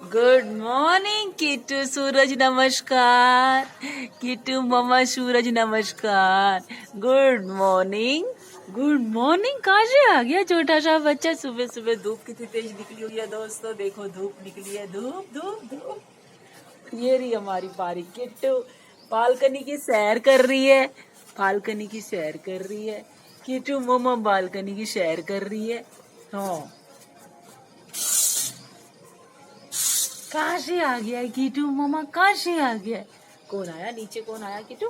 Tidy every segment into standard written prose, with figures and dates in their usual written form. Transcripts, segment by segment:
Good morning Kittu सूरज नमस्कार। किट्टू मम्मा सूरज नमस्कार। Good morning good morning. कहाँ से आ गया छोटा सा बच्चा? सुबह सुबह धूप कितनी तेज निकली हुई है दोस्तों, देखो धूप निकली है, धूप धूप धूप। ये रही हमारी पारी किट्टू, बालकनी की सैर कर रही है, बालकनी की सैर कर रही है। किट्टू मम्मा बालकनी की सैर कर रही है। हाँ, कहाँ से आ गया है कीटू मामा? कहाँ से आ गया है? कौन आया नीचे? कौन आया कीटू?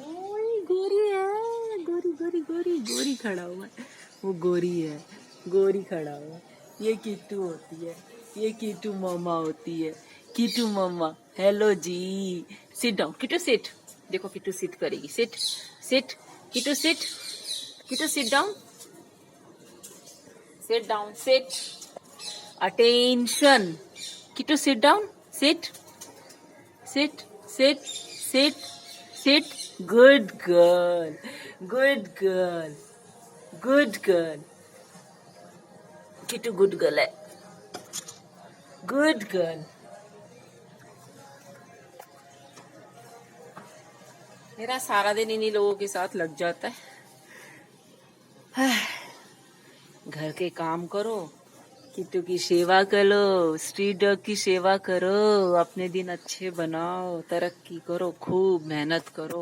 ओए गोरी है, गोरी गोरी गोरी गोरी खड़ा हुआ है, वो गोरी है, गोरी खड़ा हुआ है। ये कीटू होती है, ये कीटू मामा होती है। कीटू मामा हेलो जी। Sit down Kito, sit. देखो कीटू सिट करेगी, sit sit Kito sit, Kito sit down, sit down, sit. Attention. Kito, sit down. Sit. Sit. Sit. Sit. Sit. Good girl. Good girl. Good girl. Kito good girl है. Good girl. मेरा सारा दिन इन्हीं लोगों के साथ लग जाता है। घर के काम करो, किट्टू की सेवा करो, स्ट्रीट डॉग की सेवा करो, अपने दिन अच्छे बनाओ, तरक्की करो, खूब मेहनत करो,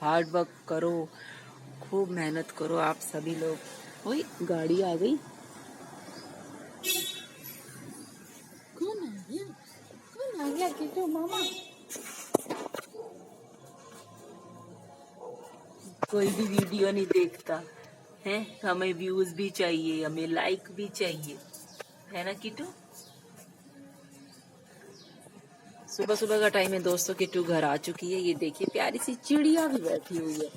हार्ड वर्क करो, खूब मेहनत करो आप सभी लोग। ओए गाड़ी आ गई। कौन आ गया? कौन आ गया किट्टू मामा? कोई भी वीडियो नहीं देखता है, हमें व्यूज भी चाहिए, हमें लाइक भी चाहिए, है ना किट्टू? सुबह सुबह का टाइम है दोस्तों, किट्टू घर आ चुकी है। ये देखिए प्यारी सी चिड़िया भी बैठी हुई है,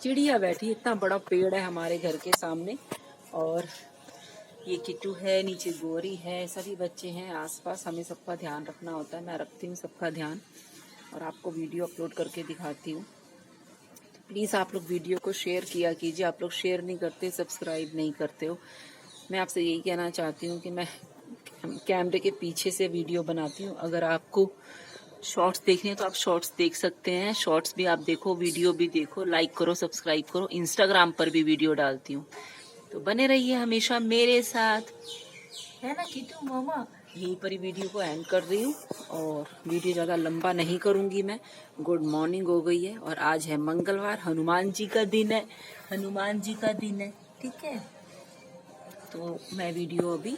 चिड़िया बैठी, इतना बड़ा पेड़ है हमारे घर के सामने। और ये किट्टू है, नीचे गोरी है, सभी बच्चे हैं आसपास, हमें सबका ध्यान रखना होता है। मैं रखती हूँ सबका ध्यान और आपको वीडियो अपलोड करके दिखाती हूँ। प्लीज़ आप लोग वीडियो को शेयर किया कीजिए, आप लोग शेयर नहीं करते, सब्सक्राइब नहीं करते हो। मैं आपसे यही कहना चाहती हूँ कि मैं कैमरे के पीछे से वीडियो बनाती हूँ। अगर आपको शॉर्ट्स देखने हैं तो आप शॉर्ट्स देख सकते हैं, शॉर्ट्स भी आप देखो, वीडियो भी देखो, लाइक करो, सब्सक्राइब करो। इंस्टाग्राम पर भी वीडियो डालती हूँ, तो बने रहिए हमेशा मेरे साथ, है ना किट्टू मामा? यहीं पर ही वीडियो को एंड कर रही हूँ और वीडियो ज़्यादा लंबा नहीं करूँगी मैं। गुड मॉर्निंग हो गई है और आज है मंगलवार, हनुमान जी का दिन है, हनुमान जी का दिन है, ठीक है? तो मैं वीडियो अभी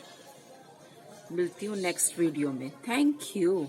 मिलती हूँ नेक्स्ट वीडियो में। Thank you.